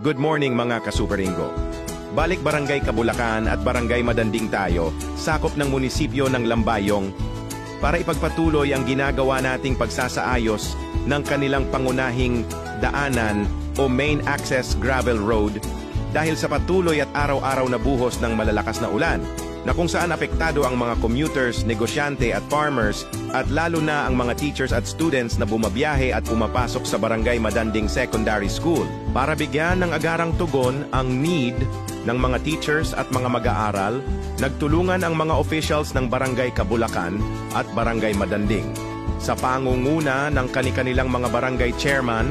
Good morning mga kasuperingo. Balik Barangay Kabulacan at Barangay Madanding tayo, sakop ng munisipyo ng Lambayong, para ipagpatuloy ang ginagawa nating pagsasaayos ng kanilang pangunahing daanan o main access gravel road dahil sa patuloy at araw-araw na buhos ng malalakas na ulan, na kung saan apektado ang mga commuters, negosyante at farmers at lalo na ang mga teachers at students na bumabiyahe at pumapasok sa Barangay Madanding Secondary School. Para bigyan ng agarang tugon ang need ng mga teachers at mga mag-aaral, nagtulungan ang mga officials ng Barangay Kabulacan at Barangay Madanding sa pangunguna ng kani-kanilang mga barangay chairman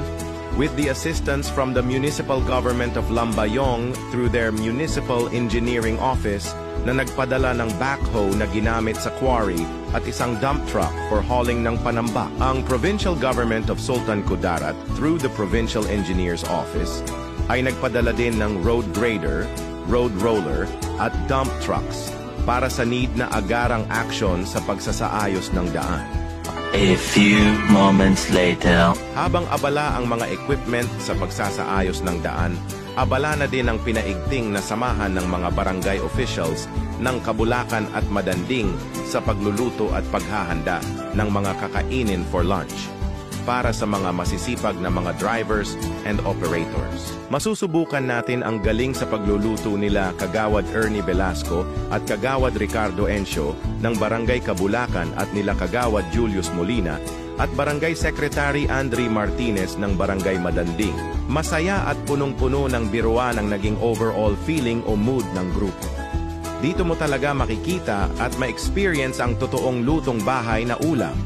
with the assistance from the Municipal Government of Lambayong through their Municipal Engineering Office na nagpadala ng backhoe na ginamit sa quarry at isang dump truck for hauling ng panamba. Ang Provincial Government of Sultan Kudarat through the Provincial Engineers Office ay nagpadala din ng road grader, road roller at dump trucks para sa need na agarang aksyon sa pagsasaayos ng daan. A few moments later. Habang abala ang mga equipment sa pagsasaayos ng daan, abala na din ang pinaigting na samahan ng mga barangay officials ng Kabulacan at Madanding sa pagluluto at paghahanda ng mga kakainin for lunch para sa mga masisipag na mga drivers and operators. Masusubukan natin ang galing sa pagluluto nila Kagawad Ernie Velasco at Kagawad Ricardo Encio ng Barangay Kabulacan at nila Kagawad Julius Molina at Barangay Secretary Andre Martinez ng Barangay Madanding. Masaya at punong-puno ng biruan ang naging overall feeling o mood ng grupo. Dito mo talaga makikita at ma-experience ang totoong lutong bahay na ulam.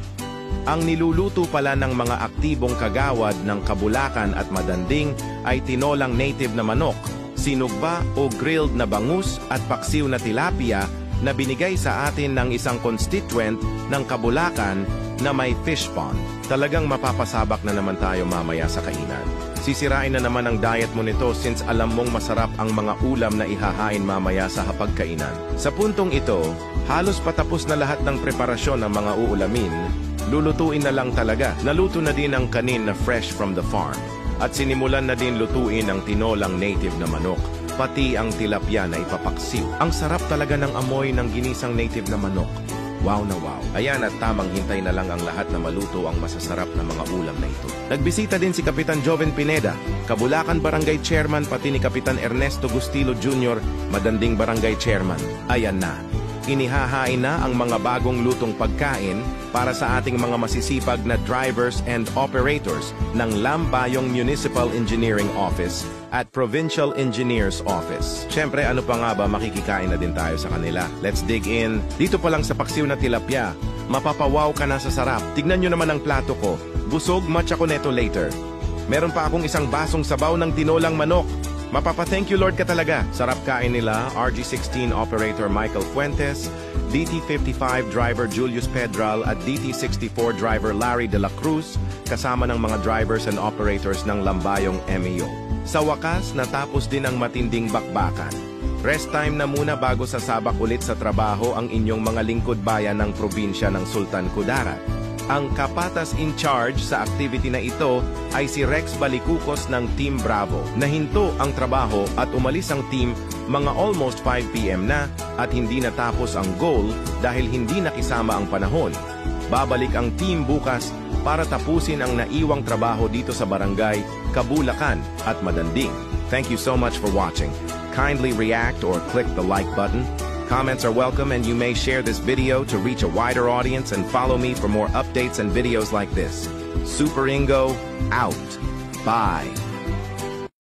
Ang niluluto pala ng mga aktibong kagawad ng Kabulacan at Madanding ay tinolang native na manok, sinugba o grilled na bangus at paksiw na tilapia na binigay sa atin ng isang constituent ng Kabulacan na may fish pond. Talagang mapapasabak na naman tayo mamaya sa kainan. Sisirain na naman ang diet mo nito since alam mong masarap ang mga ulam na ihahain mamaya sa hapagkainan. Sa puntong ito, halos patapos na lahat ng preparasyon ng mga uulamin. Lulutuin na lang talaga. Naluto na din ang kanin na fresh from the farm. At sinimulan na din lutuin ang tinolang native na manok, pati ang tilapia na ipapaksiw. Ang sarap talaga ng amoy ng ginisang native na manok. Wow na wow. Ayan at tamang hintay na lang ang lahat na maluto ang masasarap na mga ulam na ito. Nagbisita din si Kapitan Joven Pineda, Kabulacan Barangay Chairman, pati ni Kapitan Ernesto Gustilo Jr., Madanding Barangay Chairman. Ayan na. Inihahain na ang mga bagong lutong pagkain para sa ating mga masisipag na drivers and operators ng Lambayong Municipal Engineering Office at Provincial Engineers Office. Siyempre, ano pa nga ba, makikikain na din tayo sa kanila. Let's dig in. Dito pa lang sa paksiw na tilapia, mapapawaw ka na sa sarap. Tignan nyo naman ang plato ko. Busog, match ako neto later. Meron pa akong isang basong sabaw ng tinolang manok. Mapapa-thank you Lord ka talaga. Sarap kain nila, RG16 Operator Michael Fuentes, DT55 Driver Julius Pedral at DT64 Driver Larry De La Cruz, kasama ng mga drivers and operators ng Lambayong MEO. Sa wakas, natapos din ang matinding bakbakan. Rest time na muna bago sasabak ulit sa trabaho ang inyong mga lingkod bayan ng probinsya ng Sultan Kudarat. Ang kapatas in charge sa activity na ito ay si Rex Balikukos ng Team Bravo. Nahinto ang trabaho at umalis ang team mga almost 5 PM na at hindi natapos ang goal dahil hindi nakisama ang panahon. Babalik ang team bukas para tapusin ang naiwang trabaho dito sa Barangay Kabulacan at Madanding. Thank you so much for watching. Kindly react or click the like button. Comments are welcome and you may share this video to reach a wider audience and follow me for more updates and videos like this. Super Ingo, out. Bye.